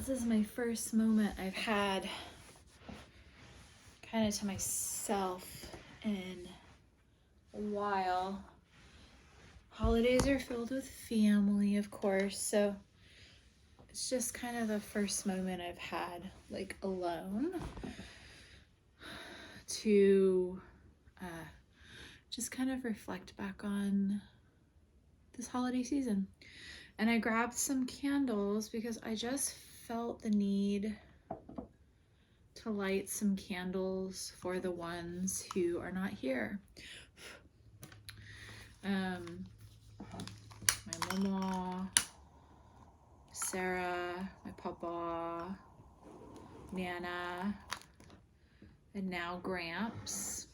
This is my first moment I've had kind of to myself in a while. Holidays are filled with family, of course, so it's just kind of the first moment I've had like alone to just kind of reflect back on this holiday season. And I grabbed some candles because I just felt the need to light some candles for the ones who are not here. My mama, Sarah, my papa, Nana, and now Gramps.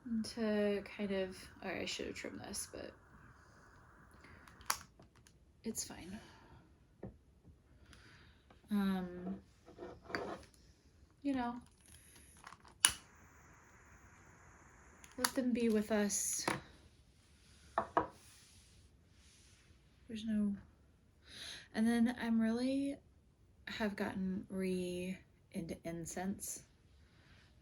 And to kind of, I should have trimmed this, but it's fine. You know, let them be with us. There's no, and then I'm really have gotten into incense.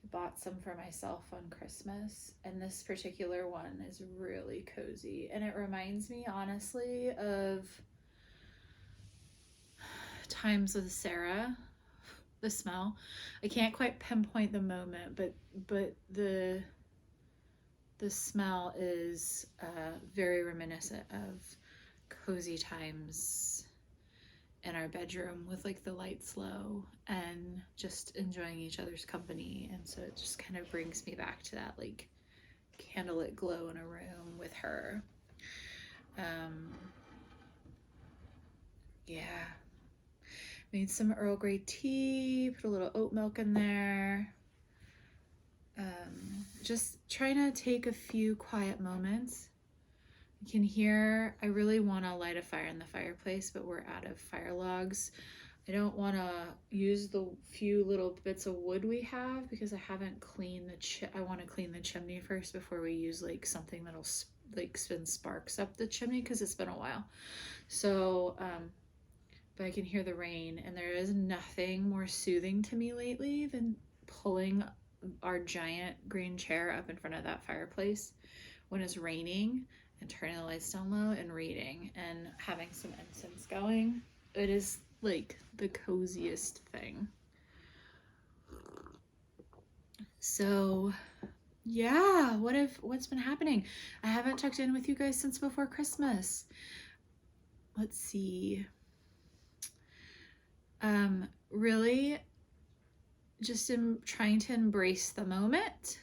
I bought some for myself on Christmas, and this particular one is really cozy, and it reminds me honestly of times with Sarah. The smell, I can't quite pinpoint the moment, but the smell is very reminiscent of cozy times in our bedroom with like the lights low and just enjoying each other's company. And so it just kind of brings me back to that like candlelit glow in a room with her. Yeah, made some Earl Grey tea, put a little oat milk in there. Just trying to take a few quiet moments. You can hear, I really want to light a fire in the fireplace, but we're out of fire logs. I don't want to use the few little bits of wood we have because I haven't cleaned I want to clean the chimney first before we use like something that'll like spin sparks up the chimney because it's been a while. So, but I can hear the rain, and there is nothing more soothing to me lately than pulling our giant green chair up in front of that fireplace when it's raining and turning the lights down low and reading and having some incense going. It is like the coziest thing. So yeah, what's been happening? I haven't checked in with you guys since before Christmas. Let's see. Really just trying to embrace the moment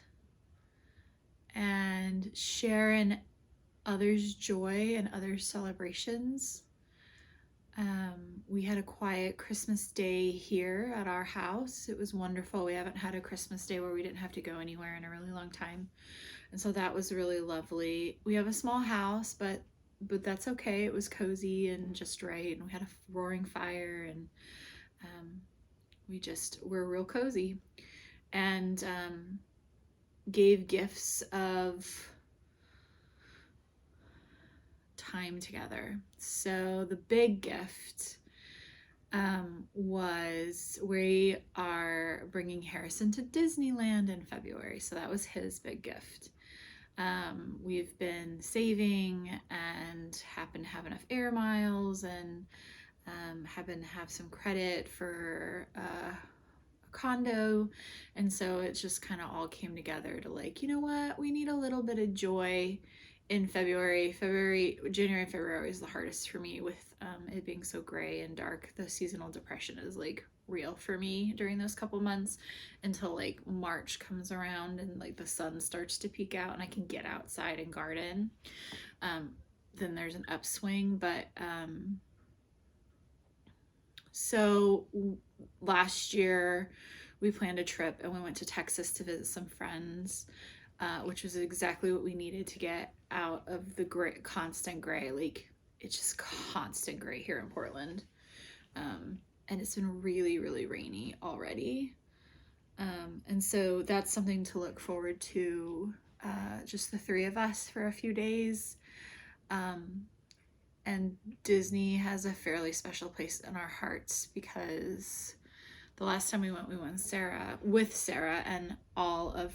and share in others' joy and others' celebrations. We had a quiet Christmas day here at our house. It was wonderful. We haven't had a Christmas day where we didn't have to go anywhere in a really long time. And so that was really lovely. We have a small house, but that's okay. It was cozy and just right. And we had a roaring fire, and we're real cozy, and gave gifts of time together. So the big gift was we are bringing Harrison to Disneyland in February. So that was his big gift. We've been saving and happen to have enough air miles and happen to have some credit for a condo. And so it just kind of all came together to like, you know what, we need a little bit of joy in January and February is the hardest for me with it being so gray and dark. The seasonal depression is like real for me during those couple months until like March comes around and like the sun starts to peek out and I can get outside and garden. Then there's an upswing, but so last year we planned a trip and we went to Texas to visit some friends, which was exactly what we needed to get out of the constant gray. Like it's just constant gray here in Portland. And it's been really, really rainy already. And so that's something to look forward to, just the three of us for a few days. And Disney has a fairly special place in our hearts because the last time we went with Sarah and all of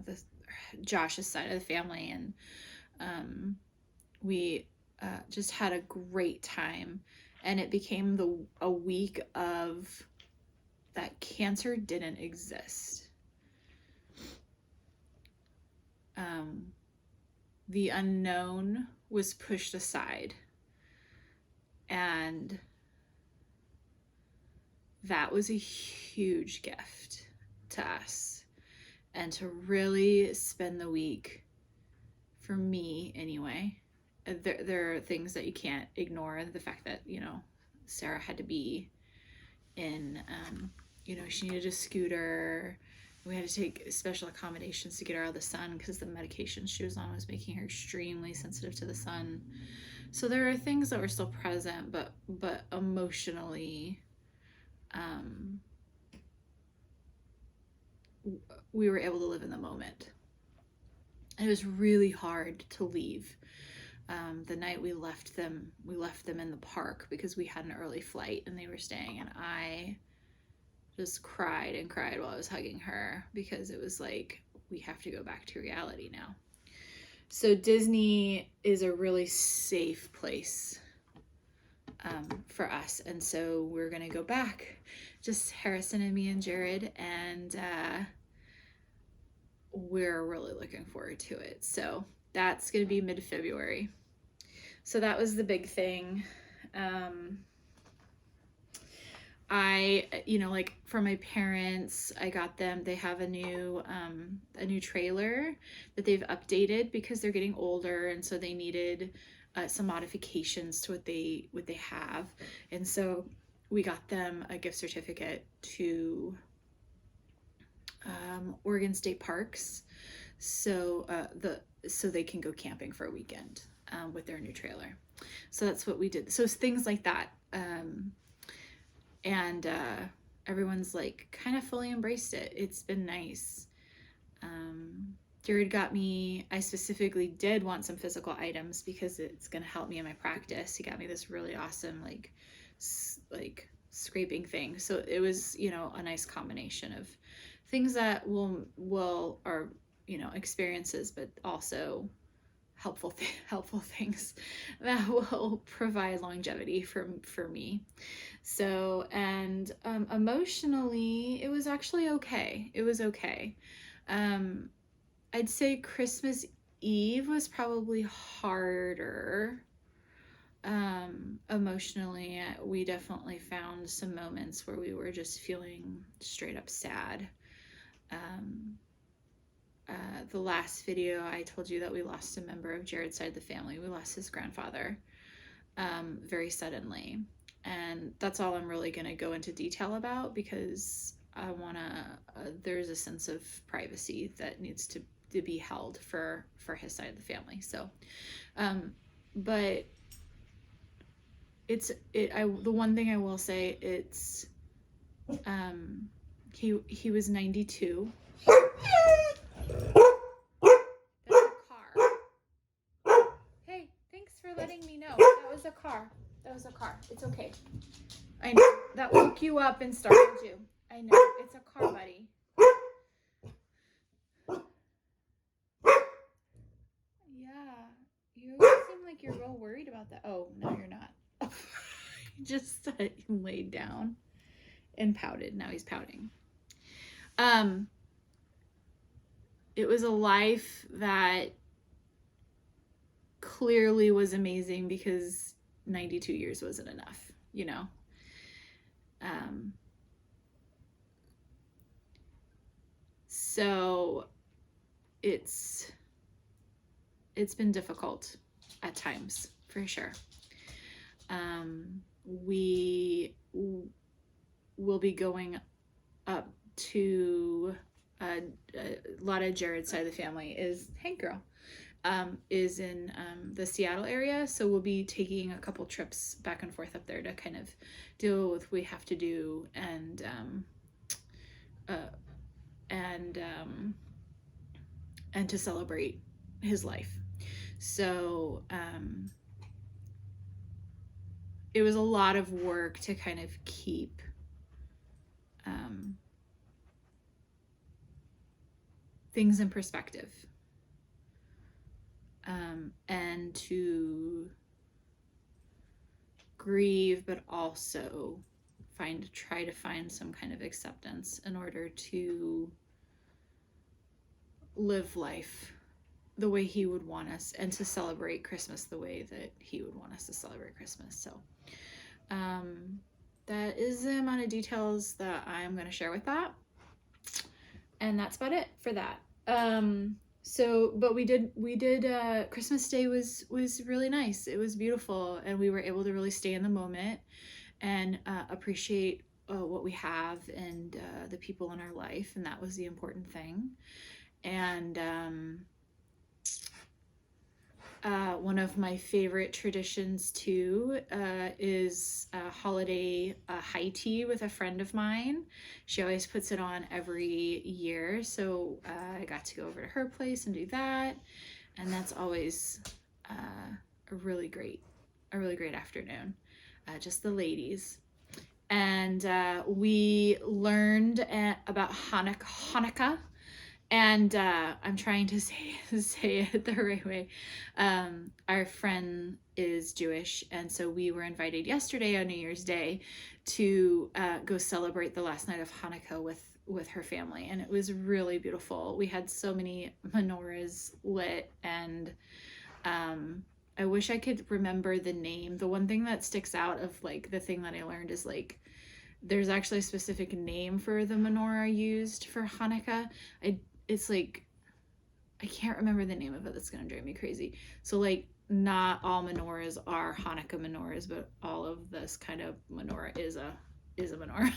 the Josh's side of the family, and we just had a great time. And it became a week of that cancer didn't exist. The unknown was pushed aside, and that was a huge gift to us. And to really spend the week, for me anyway, there are things that you can't ignore. The fact that, Sarah had to be in, she needed a scooter. We had to take special accommodations to get her out of the sun because the medication she was on was making her extremely sensitive to the sun. So there are things that were still present, but emotionally, we were able to live in the moment. And it was really hard to leave. The night we left them in the park because we had an early flight and they were staying, and I just cried and cried while I was hugging her because it was like, we have to go back to reality now. So Disney is a really safe place for us, and so we're gonna go back, just Harrison and me and Jared, and we're really looking forward to it. So that's gonna be mid-February. So that was the big thing. I, like for my parents, I got them, they have a new trailer that they've updated because they're getting older, and so they needed some modifications to what they have. And so we got them a gift certificate to Oregon State Parks, so they can go camping for a weekend with their new trailer. So that's what we did. So it's things like that. And everyone's like kind of fully embraced it. It's been nice. Jared got me, I specifically did want some physical items because it's going to help me in my practice. He got me this really awesome like scraping thing. So it was, a nice combination of things that are experiences, but also helpful things that will provide longevity for me. So, and emotionally, it was actually okay. It was okay. I'd say Christmas Eve was probably harder. Emotionally, we definitely found some moments where we were just feeling straight up sad. The last video I told you that we lost a member of Jared's side of the family. We lost his grandfather very suddenly. And that's all I'm really going to go into detail about because I want to, there's a sense of privacy that needs to be held for his side of the family. So, but the one thing I will say, it's, he was 92. That's a car. Hey, thanks for letting me know. That was a car. It's okay. I know. That woke you up and startled you. I know. It's a car, buddy. Yeah. You seem like you're real worried about that. Oh, no, you're not. He just laid down and pouted. Now he's pouting. It was a life that clearly was amazing because 92 years wasn't enough, so it's been difficult at times, for sure. We will be going up to a lot of Jared's side of the family is Hank Girl. Is in the Seattle area, so we'll be taking a couple trips back and forth up there to kind of deal with what we have to do and to celebrate his life. So it was a lot of work to kind of keep things in perspective, and to grieve, but also try to find some kind of acceptance in order to live life the way he would want us, and to celebrate Christmas the way that he would want us to celebrate Christmas. So that is the amount of details that I'm going to share with that. And that's about it for that. So, but we did Christmas Day was really nice. It was beautiful, and we were able to really stay in the moment and appreciate what we have and the people in our life, and that was the important thing. And one of my favorite traditions too is a holiday high tea with a friend of mine. She always puts it on every year, so I got to go over to her place and do that, and that's always a really great afternoon, just the ladies. And we learned about Hanukkah. And I'm trying to say it the right way. Our friend is Jewish, and so we were invited yesterday on New Year's Day to go celebrate the last night of Hanukkah with her family, and it was really beautiful. We had so many menorahs lit, and I wish I could remember the name. The one thing that sticks out of like the thing that I learned is like there's actually a specific name for the menorah used for Hanukkah. It's like, I can't remember the name of it. That's going to drive me crazy. So like not all menorahs are Hanukkah menorahs, but all of this kind of menorah is a menorah.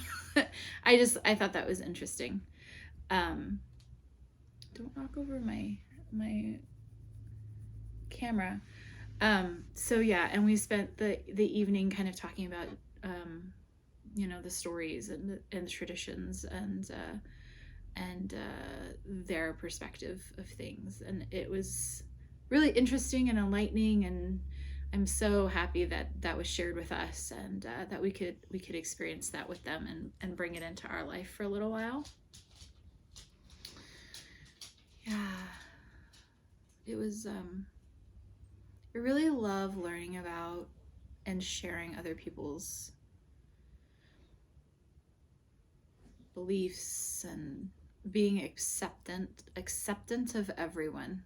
I thought that was interesting. Don't knock over my camera. So yeah, and we spent the evening kind of talking about the stories and the traditions and their perspective of things, and it was really interesting and enlightening, and I'm so happy that that was shared with us, and that we could experience that with them and bring it into our life for a little while. Yeah, it was I really love learning about and sharing other people's beliefs and being acceptant of everyone,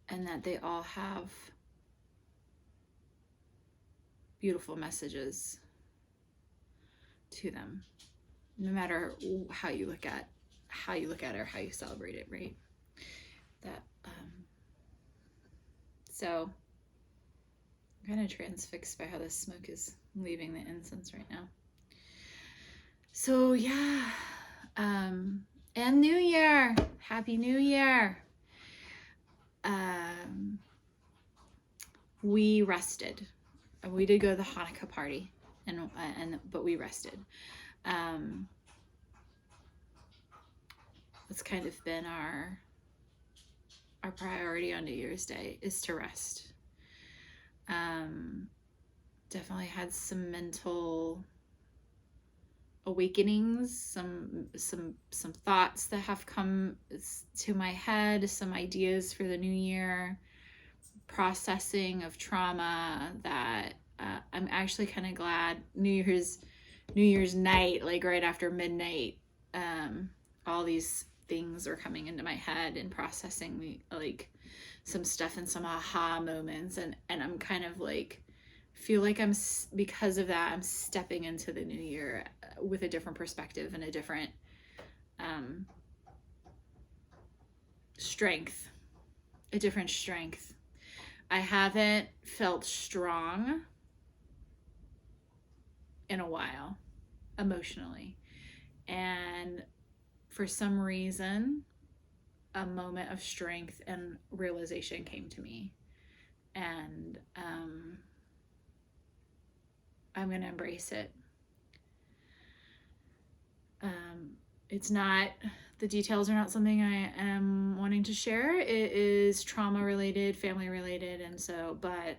and that they all have beautiful messages to them, no matter how you look at it or how you celebrate it, right? That so I'm kind of transfixed by how the smoke is leaving the incense right now. So yeah, and New Year, Happy New Year. We rested. We did go to the Hanukkah party, but we rested. It's kind of been our priority on New Year's Day is to rest. Definitely had some mental awakenings, some thoughts that have come to my head, some ideas for the new year, processing of trauma that I'm actually kind of glad New Year's night, like right after midnight, all these things are coming into my head and processing me, like some stuff and some aha moments, and I'm kind of like feel like because of that I'm stepping into the new year with a different perspective and a different strength. I haven't felt strong in a while emotionally, and for some reason a moment of strength and realization came to me, and I'm gonna embrace it. it's not, the details are not something I am wanting to share. It is trauma related, family related, and so, but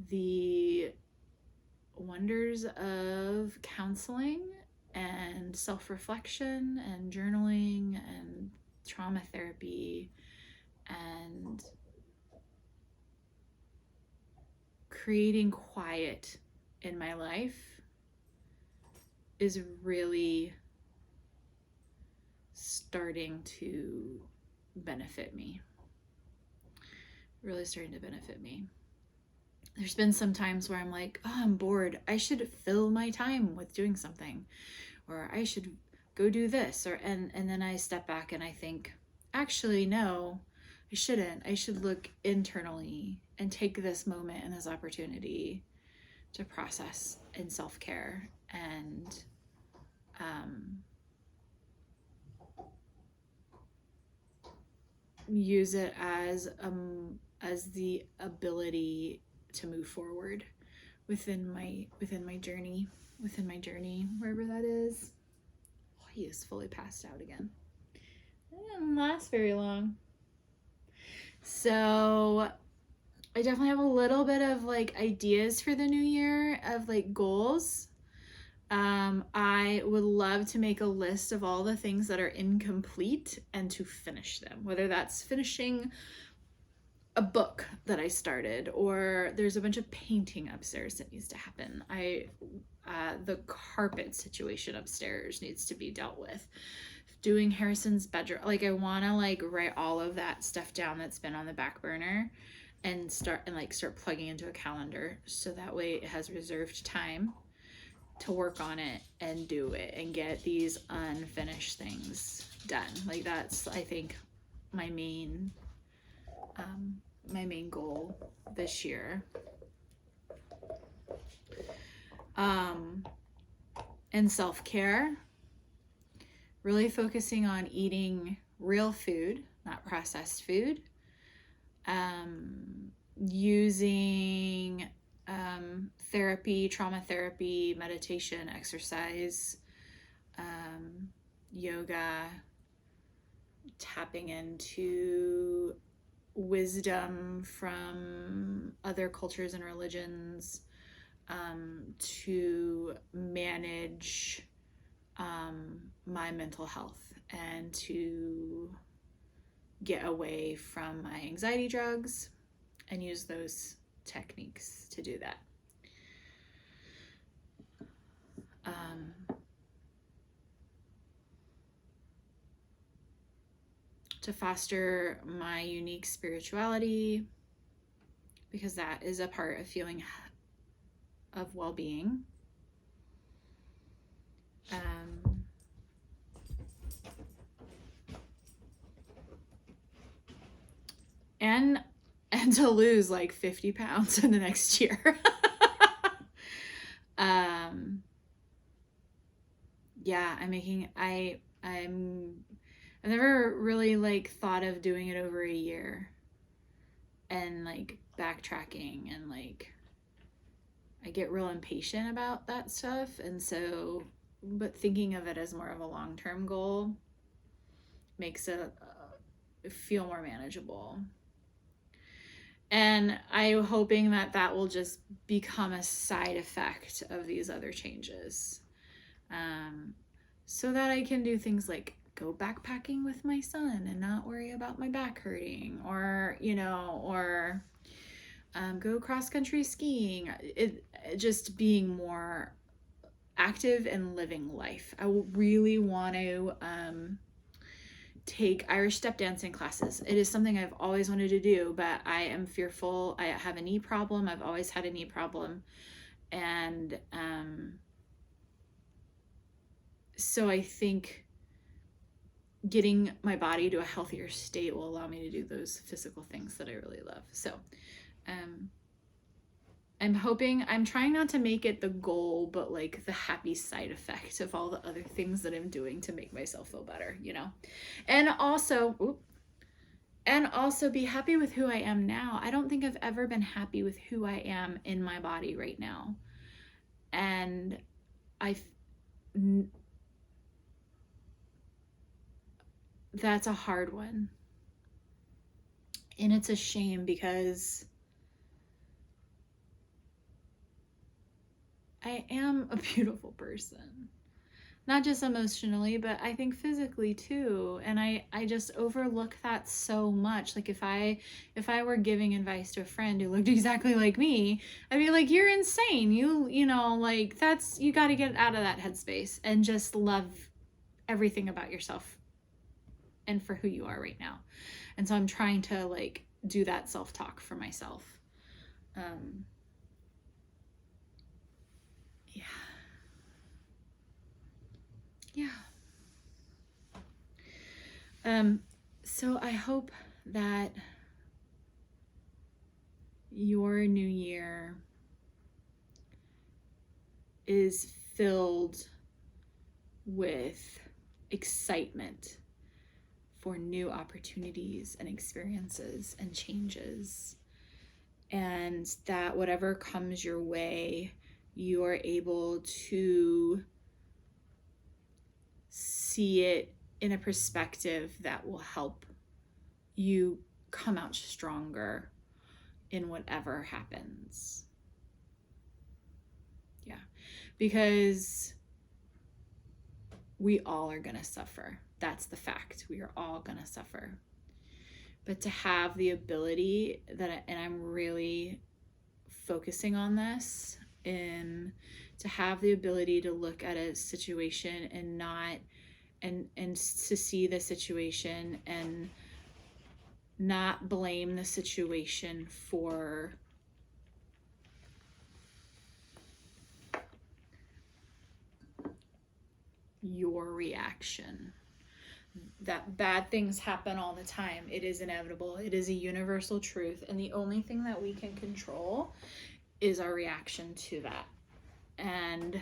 the wonders of counseling and self-reflection and journaling and trauma therapy and creating quiet in my life is really starting to benefit me. Really starting to benefit me. There's been some times where I'm like, oh, I'm bored. I should fill my time with doing something, or I should go do this, or and then I step back and I think, actually, no, I shouldn't. I should look internally and take this moment and this opportunity to process in self-care and use it as the ability to move forward within my journey, wherever that is. Oh, he is fully passed out again. It didn't last very long. So I definitely have a little bit of like ideas for the new year of like goals. I would love to make a list of all the things that are incomplete and to finish them, whether that's finishing a book that I started, or there's a bunch of painting upstairs that needs to happen. The carpet situation upstairs needs to be dealt with. Doing Harrison's bedroom, like I want to like write all of that stuff down that's been on the back burner and start plugging into a calendar, so that way it has reserved time to work on it and do it and get these unfinished things done. Like that's, I think, my main goal this year. And self-care, really focusing on eating real food, not processed food. Using therapy, trauma therapy, meditation, exercise, yoga, tapping into wisdom from other cultures and religions, to manage my mental health and to get away from my anxiety drugs and use those techniques to do that. To foster my unique spirituality, because that is a part of feeling of well-being. And to lose like 50 pounds in the next year. Yeah, I've never really like thought of doing it over a year and like backtracking, and like I get real impatient about that stuff, and so, but thinking of it as more of a long-term goal makes it feel more manageable. And I'm hoping that that will just become a side effect of these other changes, so that I can do things like go backpacking with my son and not worry about my back hurting, or or go cross-country skiing. It just being more active and living life. I really want to take Irish step dancing classes. It is something I've always wanted to do, but I am fearful. I have a knee problem. I've always had a knee problem. And so I think getting my body to a healthier state will allow me to do those physical things that I really love. So I'm trying not to make it the goal, but like the happy side effect of all the other things that I'm doing to make myself feel better, and also be happy with who I am now. I don't think I've ever been happy with who I am in my body right now. And that's a hard one. And it's a shame because I am a beautiful person. Not just emotionally, but I think physically too. And I just overlook that so much. Like if I were giving advice to a friend who looked exactly like me, I'd be like, you're insane. You know, like you got to get out of that headspace and just love everything about yourself and for who you are right now. And so I'm trying to like do that self-talk for myself. Yeah. So I hope that your new year is filled with excitement for new opportunities and experiences and changes, and that whatever comes your way, you are able to see it in a perspective that will help you come out stronger in whatever happens. Yeah, because we all are going to suffer. That's the fact. We are all going to suffer. But to have the ability and I'm really focusing on this, to have the ability to look at a situation and to see the situation and not blame the situation for your reaction. That bad things happen all the time. It is inevitable. It is a universal truth. And the only thing that we can control is our reaction to that. And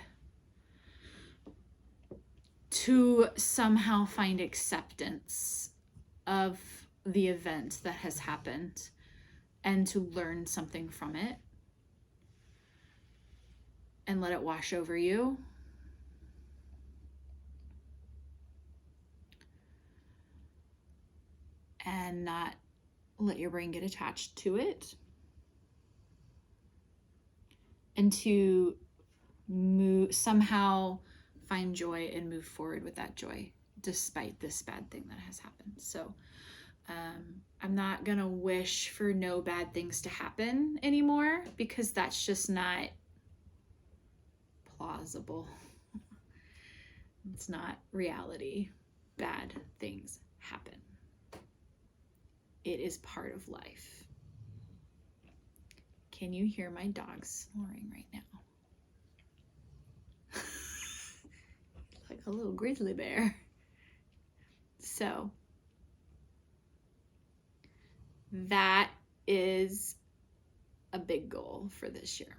to somehow find acceptance of the event that has happened and to learn something from it and let it wash over you. And not let your brain get attached to it. And to somehow find joy and move forward with that joy despite this bad thing that has happened. So I'm not gonna wish for no bad things to happen anymore, because that's just not plausible. It's not reality. Bad things happen. It is part of life. Can you hear my dog snoring right now? Like a little grizzly bear. So that is a big goal for this year.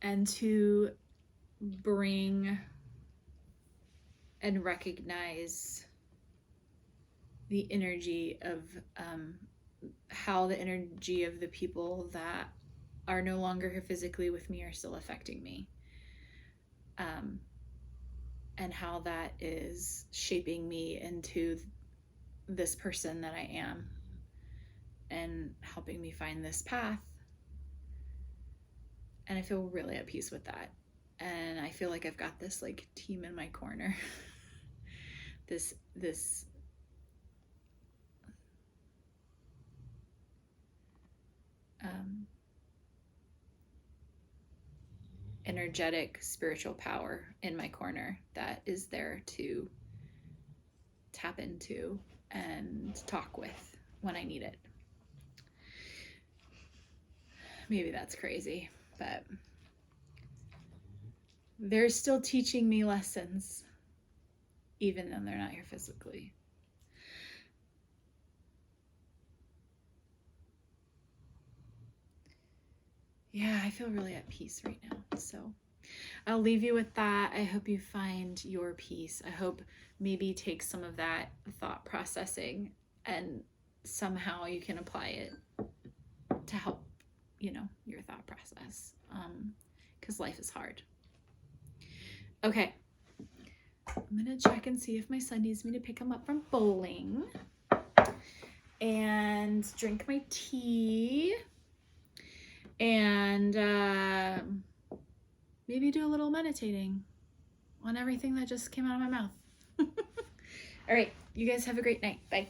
And to bring and recognize the energy of how the energy of the people that are no longer here physically with me are still affecting me. And how that is shaping me into this person that I am and helping me find this path. And I feel really at peace with that. And I feel like I've got this like team in my corner. this energetic spiritual power in my corner that is there to tap into and talk with when I need it. Maybe that's crazy, but they're still teaching me lessons even though they're not here physically. Yeah, I feel really at peace right now. So I'll leave you with that. I hope you find your peace. I hope maybe take some of that thought processing and somehow you can apply it to help, your thought process. Because life is hard. Okay. I'm gonna check and see if my son needs me to pick him up from bowling and drink my tea and maybe do a little meditating on everything that just came out of my mouth. All right, you guys have a great night. Bye.